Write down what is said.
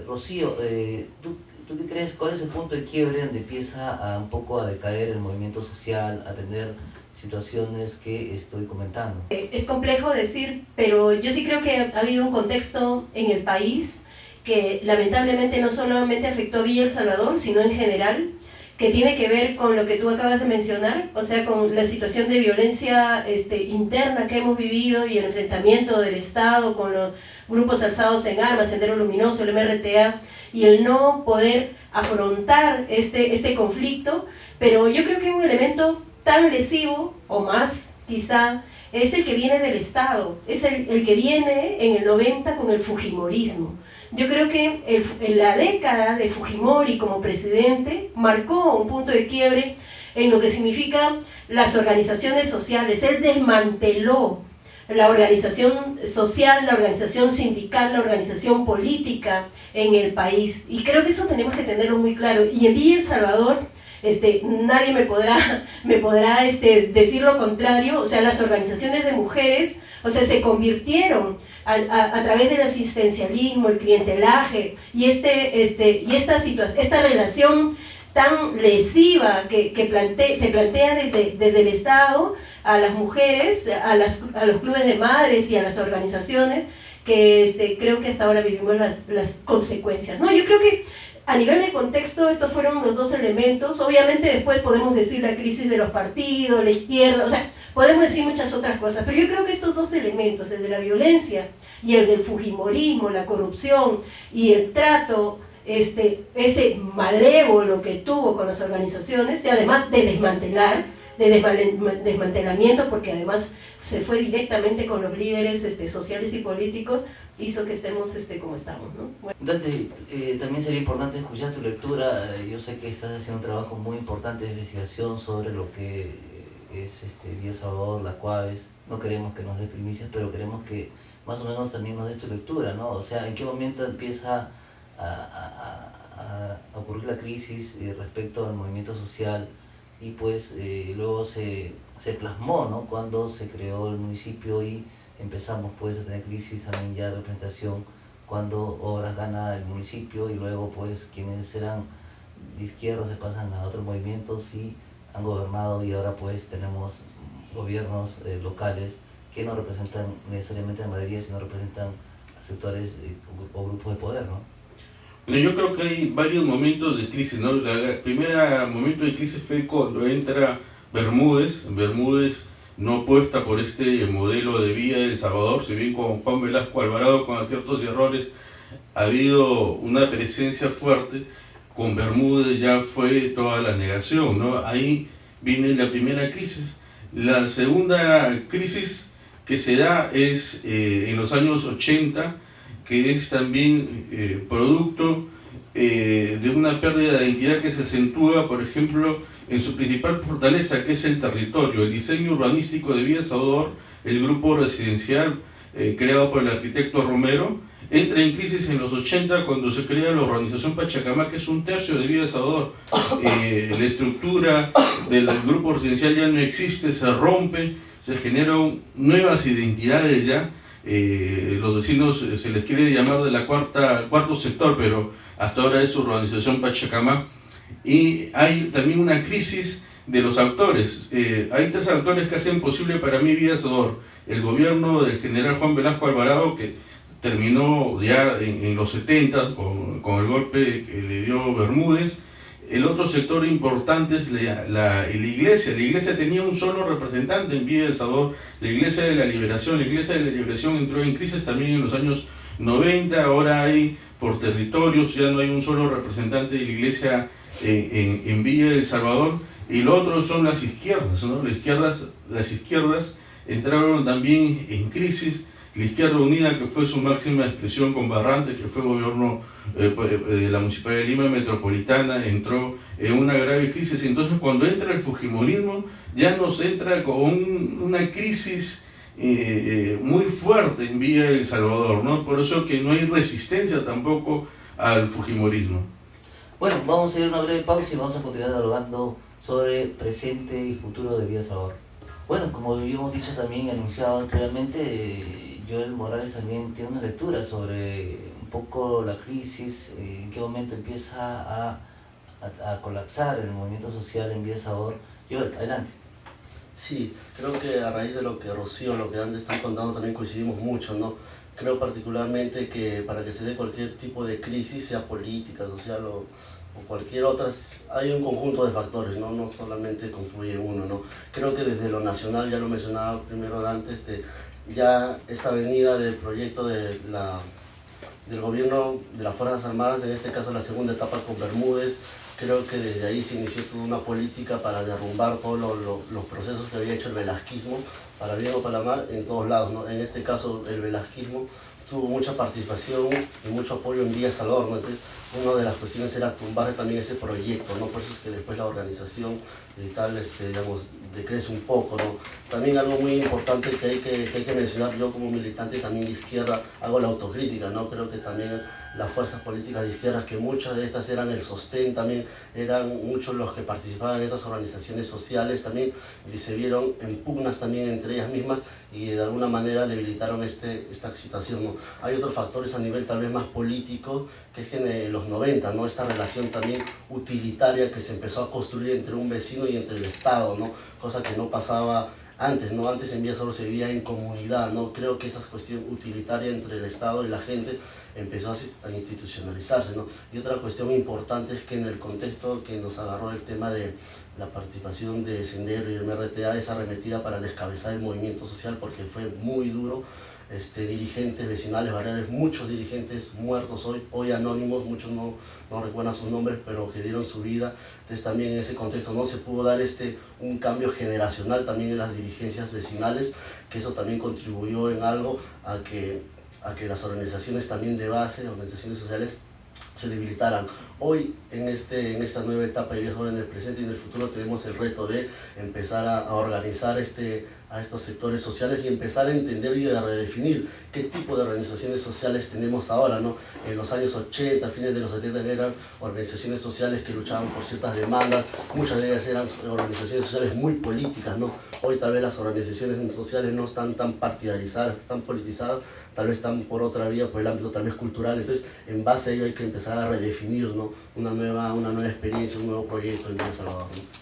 Rocío, ¿tú qué crees? ¿Cuál es el punto de quiebre donde empieza un poco a decaer el movimiento social, a tener situaciones que estoy comentando? Es complejo decir, pero yo sí creo que ha habido un contexto en el país que lamentablemente no solamente afectó a Villa El Salvador, sino en general, que tiene que ver con lo que tú acabas de mencionar, o sea, con la situación de violencia interna que hemos vivido y el enfrentamiento del Estado con los grupos alzados en armas, Sendero Luminoso, el MRTA, y el no poder afrontar este conflicto, pero yo creo que un elemento tan lesivo, o más quizá, es el que viene del Estado, es el que viene en el 90 con el fujimorismo. Yo creo que la década de Fujimori como presidente marcó un punto de quiebre en lo que significa las organizaciones sociales. Él desmanteló la organización social, la organización sindical, la organización política en el país. Y creo que eso tenemos que tenerlo muy claro. Y en Villa El Salvador, nadie me podrá decir lo contrario. O sea, las organizaciones de mujeres, o sea, se convirtieron a través del asistencialismo, el clientelaje y esta relación tan lesiva que se plantea desde el Estado a las mujeres, a los clubes de madres y a las organizaciones, que creo que hasta ahora vivimos las consecuencias, ¿no? Yo creo que a nivel de contexto estos fueron los dos elementos. Obviamente después podemos decir la crisis de los partidos, la izquierda, o sea, podemos decir muchas otras cosas, pero yo creo que estos dos elementos, el de la violencia y el del fujimorismo, la corrupción y el trato ese malévolo que tuvo con las organizaciones, y además de desmantelamiento, porque además se fue directamente con los líderes sociales y políticos, hizo que estemos como estamos, ¿no? Bueno. Dante, también sería importante escuchar tu lectura. Yo sé que estás haciendo un trabajo muy importante de investigación sobre lo que es Villa El Salvador, las Cuaves. No queremos que nos des primicias, pero queremos que más o menos también nos des tu lectura, ¿no? O sea, ¿en qué momento empieza a ocurrir la crisis respecto al movimiento social? Y pues luego se plasmó, ¿no? Cuando se creó el municipio y empezamos pues a tener crisis también ya de representación, cuando Obras gana el municipio y luego pues quienes eran de izquierda se pasan a otros movimientos y han gobernado, y ahora pues tenemos gobiernos locales que no representan necesariamente a la mayoría, sino representan a sectores o grupos de poder, ¿no? Bueno, yo creo que hay varios momentos de crisis, ¿no? El primer momento de crisis fue cuando entra Bermúdez. Bermúdez no apuesta por este modelo de Villa El Salvador, si bien con Juan Velasco Alvarado, con aciertos y errores, ha habido una presencia fuerte. Con Bermúdez ya fue toda la negación, ¿no? Ahí viene la primera crisis. La segunda crisis que se da es en los años 80, que es también producto de una pérdida de identidad que se acentúa, por ejemplo, en su principal fortaleza, que es el territorio, el diseño urbanístico de Villa El Salvador. El grupo residencial creado por el arquitecto Romero entra en crisis en los 80 cuando se crea la organización Pachacamá, que es un tercio de Villa El Salvador. La estructura del grupo residencial ya no existe, se rompe, se generan nuevas identidades ya. Los vecinos se les quiere llamar de la cuarto sector, pero hasta ahora es Urbanización Pachacamá. Y hay también una crisis de los actores. Hay tres actores que hacen posible para mí Villa El Salvador: el gobierno del general Juan Velasco Alvarado, que terminó ya en los 70 con el golpe que le dio Bermúdez. El otro sector importante es la iglesia. La iglesia tenía un solo representante en Villa El Salvador, la Iglesia de la Liberación. La Iglesia de la Liberación entró en crisis también en los años 90. Ahora hay por territorios, ya no hay un solo representante de la iglesia en Villa El Salvador. Y lo otro son las izquierdas, ¿no? Las izquierdas entraron también en crisis. La Izquierda Unida, que fue su máxima expresión con Barrante, que fue gobierno de la Municipalidad de Lima Metropolitana, entró en una grave crisis. Entonces, cuando entra el fujimorismo, ya nos entra con una crisis muy fuerte en Villa El Salvador, ¿no? Por eso que no hay resistencia tampoco al fujimorismo. Bueno, vamos a ir a una breve pausa y vamos a continuar dialogando sobre presente y futuro de Villa El Salvador. Bueno, como habíamos dicho también, anunciado anteriormente, Joel Morales también tiene una lectura sobre un poco la crisis, en qué momento empieza a colapsar el movimiento social en Villa El Salvador. Joel, adelante. Sí, creo que a raíz de lo que Rocío, lo que Andes están contando, también coincidimos mucho, ¿no? Creo particularmente que para que se dé cualquier tipo de crisis, sea política, social o cualquier otra, hay un conjunto de factores, ¿no? No solamente confluye uno, ¿no? Creo que desde lo nacional, ya lo mencionaba primero Dante, ya esta venida del proyecto del gobierno de las Fuerzas Armadas, en este caso la segunda etapa con Bermúdez, creo que desde ahí se inició toda una política para derrumbar todos los procesos que había hecho el velasquismo, para bien o para mal, en todos lados, ¿no? En este caso el velasquismo tuvo mucha participación y mucho apoyo en Villa El Salvador, ¿no? Entonces, una de las cuestiones era tumbar también ese proyecto, ¿no? Por eso es que después la organización y tal, digamos, decrece un poco, ¿no? También algo muy importante que hay que mencionar, yo como militante también de izquierda hago la autocrítica, ¿no? Creo que también las fuerzas políticas de izquierda, que muchas de estas eran el sostén, también eran muchos los que participaban en estas organizaciones sociales, también y se vieron en pugnas también entre ellas mismas y de alguna manera debilitaron esta situación, ¿no? Hay otros factores a nivel tal vez más político, que es que en los 90, ¿no? Esta relación también utilitaria que se empezó a construir entre un vecino y entre el Estado, ¿no? Cosa que no pasaba antes, ¿no? Antes en Villa solo se vivía en comunidad, ¿no? Creo que esa cuestión utilitaria entre el Estado y la gente empezó a institucionalizarse, ¿no? Y otra cuestión importante es que en el contexto que nos agarró el tema de la participación de Sendero y el MRTA, esa arremetida para descabezar el movimiento social, porque fue muy duro, dirigentes vecinales, barriales, muchos dirigentes muertos hoy anónimos, muchos no recuerdan sus nombres, pero que dieron su vida. Entonces también en ese contexto no se pudo dar un cambio generacional también en las dirigencias vecinales, que eso también contribuyó en algo a que las organizaciones también de base, organizaciones sociales, se debilitaran. Hoy, en esta nueva etapa de Villa El Salvador, en el presente y en el futuro, tenemos el reto de empezar a organizar a estos sectores sociales y empezar a entender y a redefinir qué tipo de organizaciones sociales tenemos ahora, ¿no? En los años 80, fines de los 70, eran organizaciones sociales que luchaban por ciertas demandas, muchas de ellas eran organizaciones sociales muy políticas, ¿no? Hoy tal vez las organizaciones sociales no están tan partidarizadas, tan politizadas, tal vez están por otra vía, por el ámbito tal vez cultural. Entonces, en base a ello hay que empezar a redefinir, ¿no? Una nueva experiencia, un nuevo proyecto en Villa El Salvador, ¿no?